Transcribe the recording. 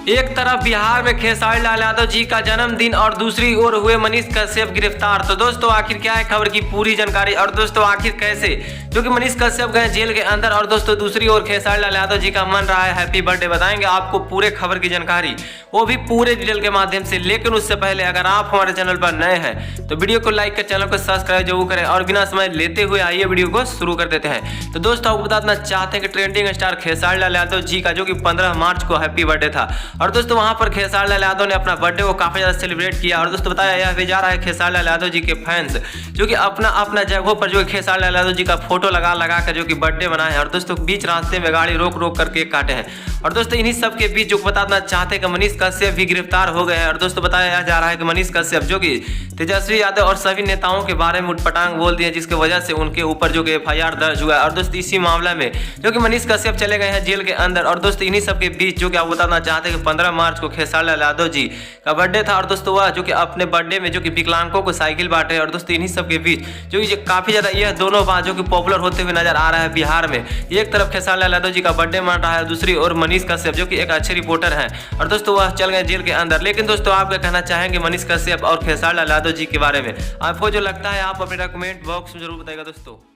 एक तरफ बिहार में खेसारी लाल यादव जी का जन्मदिन और दूसरी ओर हुए मनीष कश्यप गिरफ्तार। तो दोस्तों आखिर क्या है खबर की पूरी जानकारी और दोस्तों आखिर कैसे जो कि मनीष कश्यप गए जेल के अंदर और दोस्तों दूसरी ओर खेसारी लाल यादव जी का मन रहा है हैप्पी बर्थडे। बताएंगे आपको पूरे खबर की जानकारी, वो भी पूरे डिटेल के माध्यम से। लेकिन उससे पहले अगर आप हमारे चैनल पर नए हैं तो वीडियो को लाइक कर चैनल को सब्सक्राइब जरूर करें और बिना समय लेते हुए आइए वीडियो को शुरू कर देते हैं। तो दोस्तों आपको बताना चाहते हैं कि ट्रेंडिंग स्टार खेसारी लाल यादव जी का जो कि 15 मार्च को हैप्पी बर्थडे था और दोस्तों वहां पर खेसारी लाल यादव ने अपना बर्थडे को काफी ज्यादा सेलिब्रेट किया। और दोस्तों बताया यह भी जा रहा है खेसारी लाल यादव जी के फैंस जो कि अपना अपना जगहों पर जो खेसारी लाल यादव जी का फोटो लगा कर जो कि बर्थडे मनाए हैं और दोस्तों बीच रास्ते में गाड़ी रोक कर केक काटे हैं। और दोस्तों इन्हीं सब के बीच जो बताना चाहते हैं कि मनीष कश्यप भी गिरफ्तार हो गए हैं। और दोस्तों बताया जा रहा है कि मनीष कश्यप जो कि तेजस्वी यादव और सभी नेताओं के बारे में उटपटांग बोल दिए, जिसकी वजह से उनके ऊपर जो कि FIR दर्ज हुआ है। और दोस्तों इसी मामले में जो कि मनीष कश्यप चले गए हैं जेल के अंदर। और दोस्तों इन्हीं सब के बीच जो कि आप बताना चाहते हैं कि 15 मार्च को खेसारी लाल यादव जी का बर्थडे था और दोस्तों वह जो कि अपने बर्थडे में जो कि विकलांगों को साइकिल बांटे। और दोस्तों इन्हीं सब के बीच जो कि काफी ज्यादा यह दोनों बात जो कि पॉपुलर होते हुए नजर आ रहा है बिहार में। एक तरफ खेसारी लाल यादव जी का बर्थडे मान रहा है, दूसरी ओर मनीष कश्यप जो कि एक अच्छे रिपोर्टर हैं और दोस्तों वह चल गए जेल के अंदर। लेकिन दोस्तों आप क्या कहना चाहेंगे मनीष कश्यप और खेसारी लाल यादव जी के बारे में? आपको जो लगता है आप अपने कमेंट बॉक्स में जरूर बताइएगा दोस्तों।